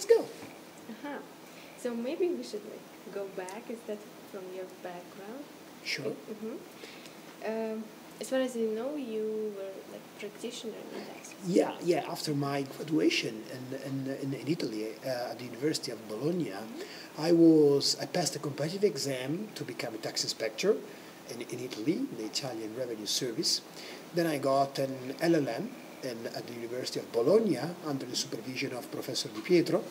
let's go. Uh-huh. So maybe we should like go back instead from your background. Sure. As far as you know, you were like practitioner in tax. Yeah. After my graduation in Italy at the University of Bologna, I passed a competitive exam to become a tax inspector in Italy, the Italian Revenue Service. Then I got an LLM at the University of Bologna under the supervision of Professor Di Pietro.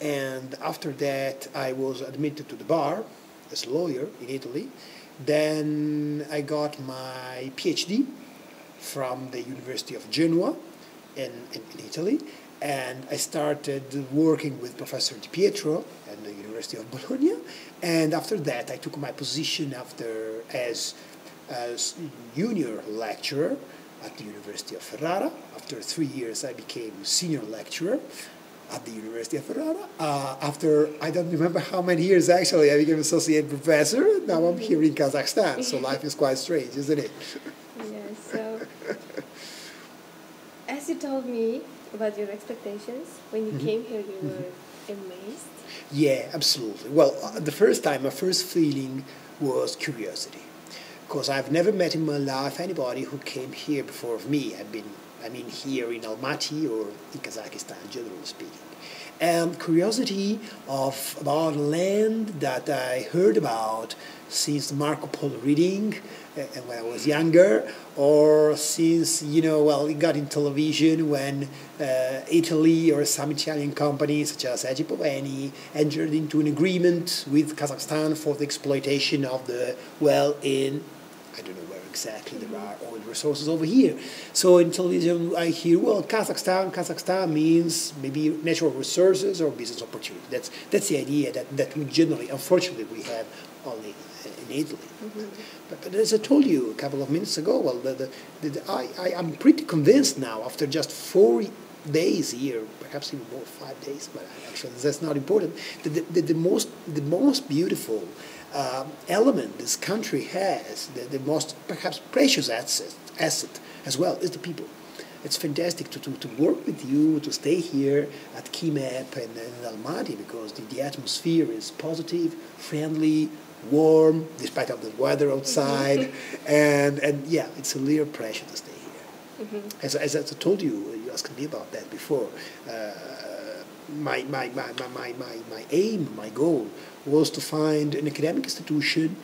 And after that, I was admitted to the bar as a lawyer in Italy. Then I got my PhD from the University of Genoa in Italy, and I started working with Professor Di Pietro at the University of Bologna. And after that, I took my position as junior lecturer at the University of Ferrara. After 3 years, I became senior lecturer at the University of Ferrara. After, I don't remember how many years actually, I became associate professor. Now I'm here in Kazakhstan, so life is quite strange, isn't it? Yeah, so as you told me about your expectations, when you came here, you were amazed. Yeah, absolutely. Well, the first time, my first feeling was curiosity. Because I've never met in my life anybody who came here before me. I mean here in Almaty or in Kazakhstan, generally speaking. And curiosity about land that I heard about since Marco Polo reading when I was younger, or since, it got in television when Italy or some Italian companies such as Eni entered into an agreement with Kazakhstan for the exploitation of the well in, I don't know where exactly there are oil resources over here. So in television I hear, well, Kazakhstan means maybe natural resources or business opportunity. That's the idea that we generally, unfortunately, we have only in Italy. But as I told you a couple of minutes ago, well, I'm pretty convinced now after just 4 days here, perhaps even more, 5 days, but actually that's not important. The most beautiful element this country has, the most perhaps precious asset as well, is the people. It's fantastic to work with you, to stay here at KIMEP and Almaty, because the atmosphere is positive, friendly, warm, despite of the weather outside, and yeah, it's a real pleasure to stay here. As I told you, you asked me about that before. My aim, my goal, was to find an academic institution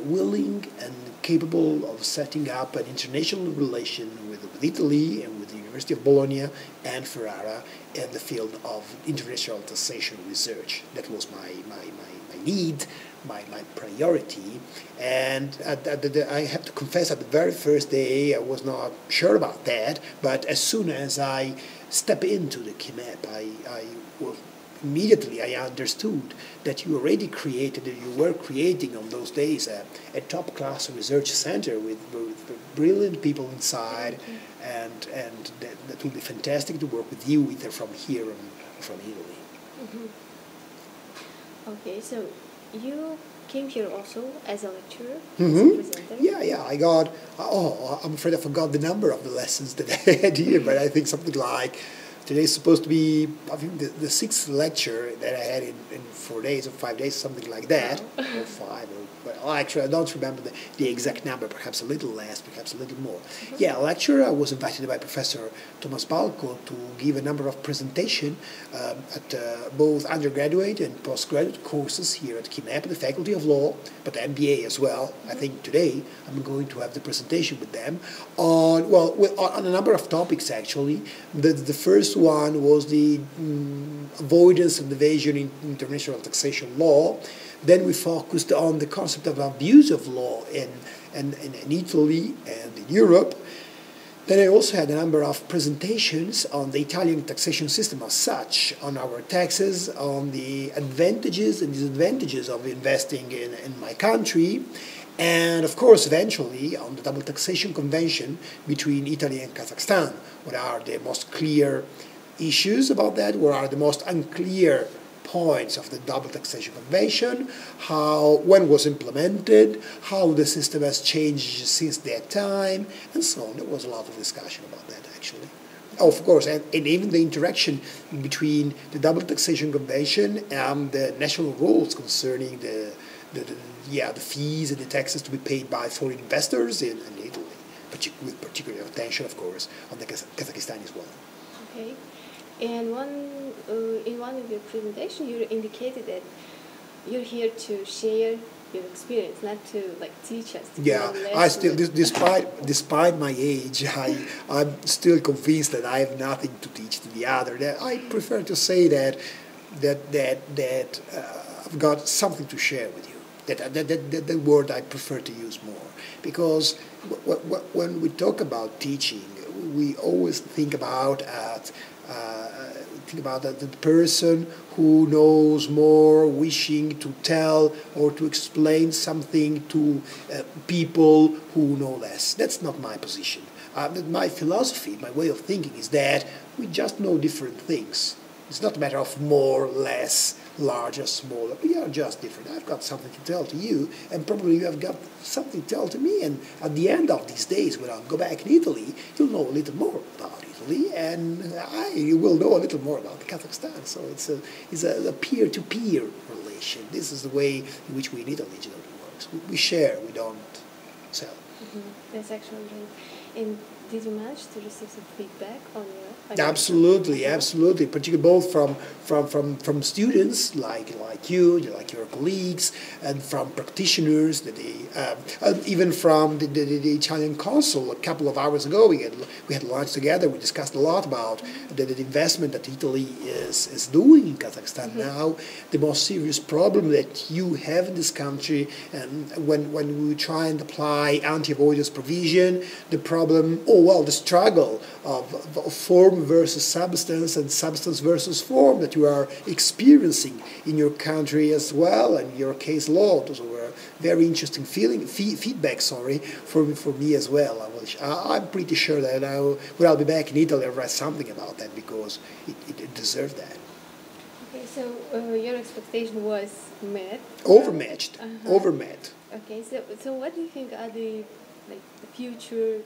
willing and capable of setting up an international relation with Italy and with the University of Bologna and Ferrara in the field of international taxation research. That was my need, my priority. And I have to confess, at the very first day I was not sure about that, but as soon as I step into the KIMEP, immediately I understood that you were creating on those days a top-class research center with brilliant people inside, and that will be fantastic to work with you, either from here or from Italy. Okay, so you came here also as a lecturer, as a presenter? Yeah, I got, I'm afraid I forgot the number of the lessons that I had here, but I think something like, today's supposed to be, I think, the 6th lecture that I had in 4 days or 5 days, something like that, or 5, well, actually I don't remember the exact number, perhaps a little less, perhaps a little more. Yeah, a lecture. I was invited by Professor Tomas Balco to give a number of presentations at both undergraduate and postgraduate courses here at KIMEP, the Faculty of Law, but the MBA as well. I think today I'm going to have the presentation with them on a number of topics, actually. The first one was the avoidance and evasion in international taxation law. Then we focused on the concept of abuse of law in Italy and in Europe. Then I also had a number of presentations on the Italian taxation system as such, on our taxes, on the advantages and disadvantages of investing in my country, and of course eventually on the double taxation convention between Italy and Kazakhstan. What are the most clear issues about that? What are the most unclear points of the double taxation convention, when was implemented, how the system has changed since that time, and so on. There was a lot of discussion about that, actually. Of course, and even the interaction between the double taxation convention and the national rules concerning the fees and the taxes to be paid by foreign investors in Italy, with particular attention, of course, on the Kazakhstan as well. Okay. And in one of your presentations, you indicated that you're here to share your experience, not to teach us. Yeah, I still, despite my age, I'm still convinced that I have nothing to teach to the other. That I prefer to say that I've got something to share with you. That the word I prefer to use more, because when we talk about teaching, we always think about the person who knows more, wishing to tell or to explain something to people who know less. That's not my position. My philosophy, my way of thinking is that we just know different things. It's not a matter of more, less, larger, smaller. We are just different. I've got something to tell to you, and probably you have got something to tell to me. And at the end of these days, when I go back in Italy, you'll know a little more about Italy, and you will know a little more about Kazakhstan. So it's a peer-to-peer relation. This is the way in which we in Italy generally works. We share, we don't sell. Mm-hmm. That's actually great. And did you manage to receive some feedback on your? Absolutely, absolutely. Particularly both from students like you, like your colleagues, and from practitioners. Even from the Italian consul a couple of hours ago, we had lunch together. We discussed a lot about the investment that Italy is doing in Kazakhstan now. The most serious problem that you have in this country, and when we try and apply anti-avoidance provision, the problem, the struggle of form versus substance and substance versus form that you are experiencing in your country as well, and your case law. Those were very interesting feedback for me as well. I'm pretty sure that when I'll be back in Italy, I'll write something about that, because it deserved that. Okay, so your expectation was met? Overmatched. Overmet. Okay, so what do you think are the future?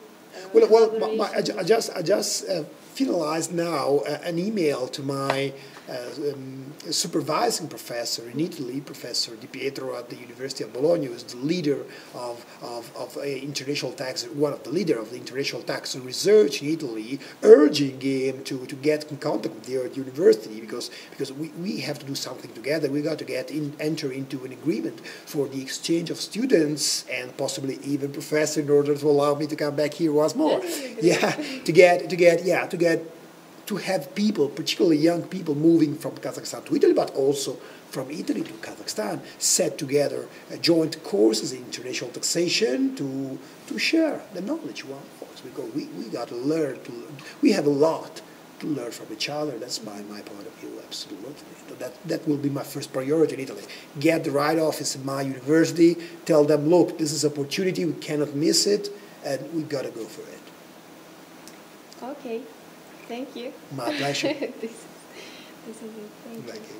I just finalized now an email to my supervising professor in Italy, Professor Di Pietro at the University of Bologna, who is the leader of international tax, one of the leader of the international tax research in Italy, urging him to get in contact with the university, because we have to do something together. We got to enter into an agreement for the exchange of students and possibly even professors, in order to allow me to come back here once more. To have people, particularly young people, moving from Kazakhstan to Italy, but also from Italy to Kazakhstan, set together joint courses in international taxation to share the knowledge. We got to learn. We have a lot to learn from each other. That's my point of view, absolutely. That will be my first priority in Italy. Get the right office in my university, tell them, look, this is an opportunity, we cannot miss it, and we got to go for it. Okay. Thank you. My pleasure. This is it. Thank you.